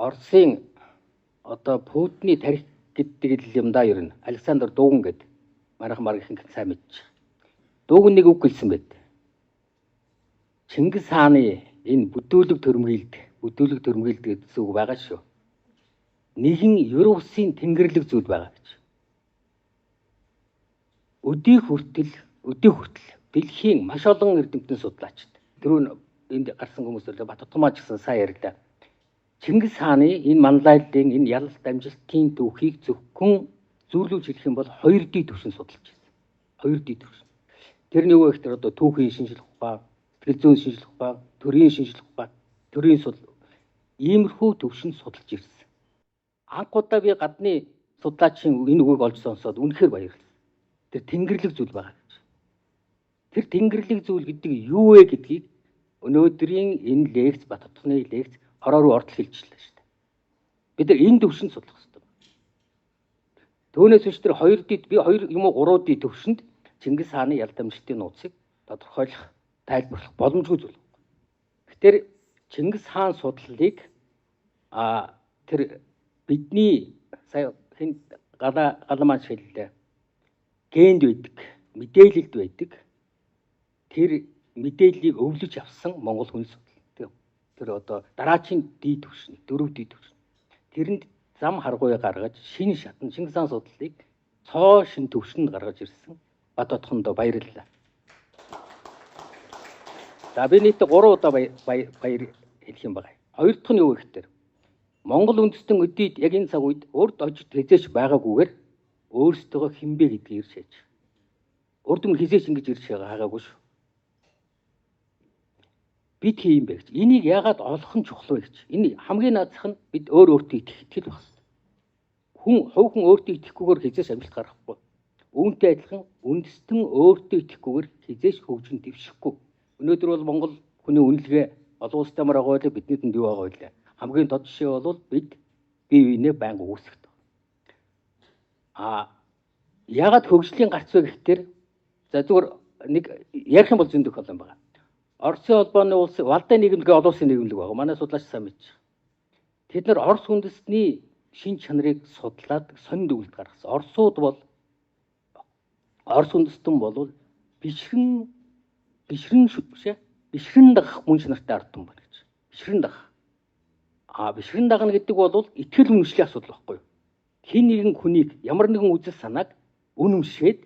Оросын одоо Путины тарих гэдэг юм да ер нь Александр Дууган гэдэг манайхан маргийнхан сайн мэдчих. Дууган нэг үг хэлсэн байд. Чингис хааны энэ бүдүүлэг төрмгийлд гэсэн үг байгаа шүү. Нэгэн Ер усын тэнгэрлэг зүйл байгаа гэж. Өдий хүртэл дэлхийн маш олон эрдэмтэн судлаачид түрүү энд гарсан хүмүүстэй Баттутмаа ч гэсэн сайн ярьлаа. Чингис хааны энэ манлайллын энэ ялалт амжилтын түүхийг зөвхөн зүйрлүүлж хэлэх юм бол 2D төвшин судалж байна. 2D төвшин. Тэрний юу гэхээр одоо түүхийн шинжилх ухаан, сэтгэл зүйн шинжилх ухаан, төрийн шинжилх ухаан, төрийн судал иймэрхүү төвшин судалж ирсэн. Анх удаа би гадны судлаачийн энэ үгийг олж сонсоод үнэхээр баярлалаа. Тэр тэнгэрлэг зүйл байгаа гэж. Тэр тэнгэрлэг зүйл гэдэг юу вэ гэдгийг өнөөдрийн энэ лекц Баттутны лекц хороо руу ортол хэлчихлээ шүү дээ. Бид нар энэ төвшөнд судлах хэрэгтэй. Түүнээс биш тэр 2D би 2 юм уу 3D төвшөнд Чингис хааны ялд амжилтын нууцыг тодорхойлох, тайлбарлах боломжгүй зүйл. Тэгэхээр Чингис хаан судлалыг тэр бидний сая хэн галамж хэллээ. Генд байдаг, мэдээлэлд байдаг. Тэр мэдээллийг өвлөж авсан Монгол хүн судлал. Тэр одоо дараачийн D төвшин, 4D төвшин. Тэрэнд зам харгуй гаргаж шинэ шатан Чингис хаан судлалыг цоо шин төвшөнд гаргаж ирсэн Баттутхонд баярлалаа. За би нийт 3 удаа баяр хэлэх юм байна. Хоёр дахь нь юу вэ гэхээр Монгол үндэстэн өдийд яг энэ цаг үед урд ожид хязгаарч байгаагүйгээр өөрсдөө хинбэ гэдгийг ирж хийж. Урд өмнө хизээч ингэж ирж байгаагүй шүү. Бид хийм бэ гэж. Энийг яагаад олох нь чухал вэ гэж. Энэ хамгийн наадах нь бид өөртөө итгэл байх хэрэгтэй. Хүн өөртөө итгэхгүйгээр хизээч амжилт гаргахгүй. Үүнтэй адилхан үндэстэн өөртөө итгэхгүйгээр хизээч хөгжин дэвшихгүй. Өнөөдөр бол Монгол хүний үнэлгээ олон улстай мар байгаа байлаа биднийд нь юу байгаа байлаа. Хамгийн тод жишээ бол бид бие биенээ байнга үүсгэж. Яагаад хөгжлийн гарц вэ гэхээр за зүгээр нэг ярих юм бол зөндөх олон байна. Оросын холбооны улс Валдай нийгэмлэг олон улсын нийгэмлэг байгаа. Манай судлаач сайн мэдчих. Тэд нар Орос үндэстний шин чанарыг судлаад сонин дүгнэлт гаргасан. Орос үндэстэн бол бишрэн дагах мөн чанартай ард түмэн байна гэж. Бишрэн дагах. Бишрэн дагна гэдэг бол итгэл үнэмшлийн асуудал байхгүй юу? Хин нэгэн хүнийг ямар нэгэн үзэл санааг үнэмшээд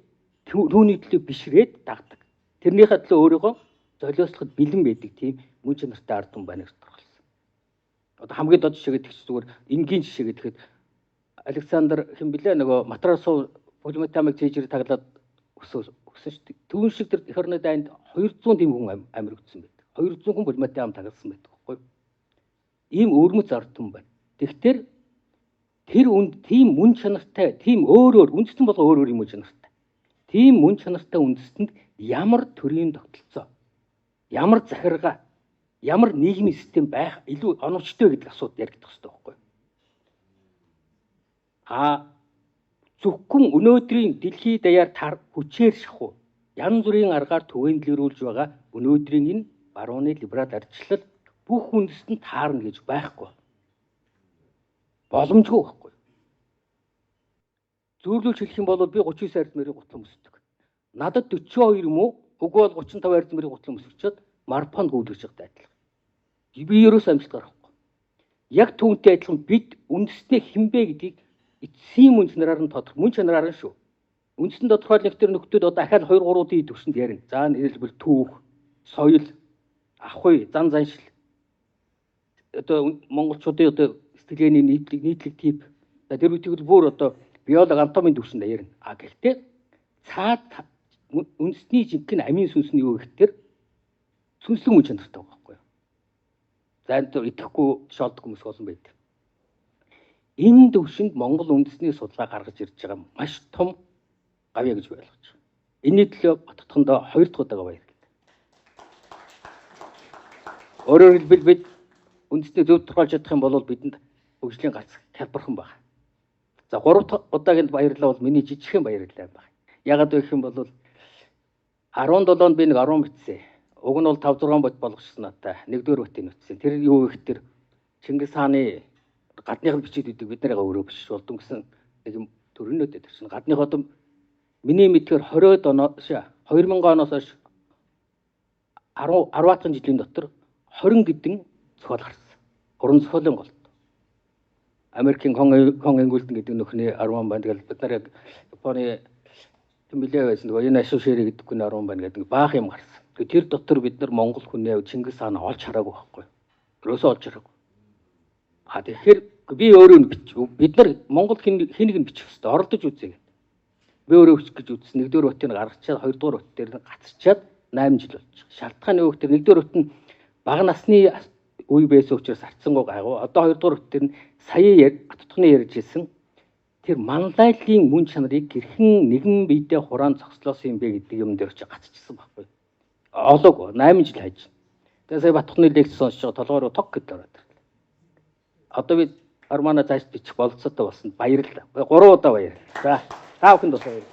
түүний төлөө бишрээд дагдаг. Тэрнийхээ төлөө өөрийгөө золиослоход бэлэн байдаг тийм мөн чанартай ард түмэн байна гэж тодорхойлсон. Одоо хамгийн дод жишээ гэдэг чинь зүгээр энгийн жишээ гэхэд Александр хэн блэ нөгөө Матрасов Полиметамыг цээжээр таглаад өсөн шүү дээ. Түүн шиг тэр эх орны дайнд 200 тийм хүн амир өгсөн байдаг. 200 хүн Полиметам тагалсан байдаг байхгүй юу? Ийм өрмөц ард түмэн байна. Тэгэхээр тэр тийм мөн чанартай, тийм үндэстэн бол өөр юм чанартай. Тийм мөн чанартай үндэстэнд ямар төрийн тогтолцоо, ямар захиргаа, ямар нийгмийн систем байх илүү оновчтой гэдэг асуудал яригдах хэрэгтэй байхгүй юу? Зөвхөн өнөөдрийн дэлхий даяар хүчээр шахуу янз бүрийн аргаар түгээндлэрүүлж байгаа өнөөдрийн энэ барууны либерал ардчлал бүх үндэстэнд таарна гэж байхгүй. Боломжгүй байхгүй. Зүйрлүүлж хэлэх юм бол би 39 ард мэрийг гутлан өсдөг. Надад 42 юм уу? Уг бол 35 ард мэрийг гутлан өсгчөөд марафон гүйлгэж байгаа адилхан. Би ерөөс амжилт гаргахгүй. Яг түүнтэй адилхан бид үндэстний хинбэ гэдгийг эцсийн мөн чанараар нь мөн чанараар нь шүү. Үндэстэн тодорхойлох төр нөхдүүд одоо ахаад 2-3 төвшөнд ярина. За хэлбэл түүх, соёл, ахуй, зан заншил. Одоо монголчуудын одоо сэтгэлгээний нийтлэг тип. За тэр үеийг бүр одоо биологи анатомийн төвшөнд ярина. Гэхдээ цаад үндэсний жинхэнэ амийн сүнс нь юу гэхээр сүнслэг мөн чанартай байгаа байхгүй юу? За энэ идэхгүй шоолдог хүмүүс олон байдаг. Энэ төвшөнд Монгол үндэсний судалгаа гаргаж ирж байгаа маш том гавья гэж ойлгож байна. Энэний төлөө Баттутхондоо 2 дахь удаага баярлалаа. Өөрөөр хэлбэл бид үндэсний зөв тодорхойлж чадах юм бол бидэнд хөгжлийн гарц хялбархан байна. За 3 дахь удаагийн баярлалаа бол миний жижигхэн баярлалаа байна. Ягаад вэ гэх юм бол 17-нд би нэг 10 битсэн. Уг нь бол 5-6 бот болгочихсон надаа. 1-р ботыг нүцсэн. Тэр юу вэ гэхээр Чингис хааны гадныхан бичиж өгдөг бид нарыгаа өөрөө бичиж болдсон гэсэн нэг юм төрөнөөд төрсөн. Гадных одоо миний мэдхээр 20-од оноос 2000 оноос хойш 10 жилийн дотор 20 гэдэн зохиол гарсан. Уран зохиолын голд. Америкийн Хон Энгүлдэн гэдэг нөхний 10 байна. Тэгэл бид нар яг Японы тэмбэлээ байсан нөгөө энэ ашуушэри гэдэг хүний 10 байна гэдэг баах юм гарсан. Тэр дотор бид нар Монгол хүний Чингис хаан олж хараагүй байхгүй. Өрөөсөө олж хараагүй. Тэгэхээр би өөрөө бид нар Монгол хэнийг нь бичих хэвээр оролдож үзье. Би өөрөө бичих гэж үзсэн. Нэгдүгээр ботыг гаргачаад хоёрдугаар бот дээр гацчихад 8 жил болж байгаа. Шалтгаан нь юу гэхээр нэгдүгээр бот нь бага насны үе байсан учраас арцсангүй гайгүй. Одоо хоёрдугаар бот дээр нь сая атутганы ярьж ирсэн. Тэр манлайллын мөн чанарыг гэрхэн нэгэн биедээ хураан зогслоосон юм бэ гэдэг юм дээр ч гацчихсан байхгүй. Олоогүй 8 жил хайж. Тэгээ сая Батхны лекц сонсож байгаа толгойроо тог гэдэг ороод ирлээ. Одоо би Армана цааш бичих болцоотой болсон. Баярлалаа. 3 удаа баярлалаа. За та бүхэнд бас баярлалаа.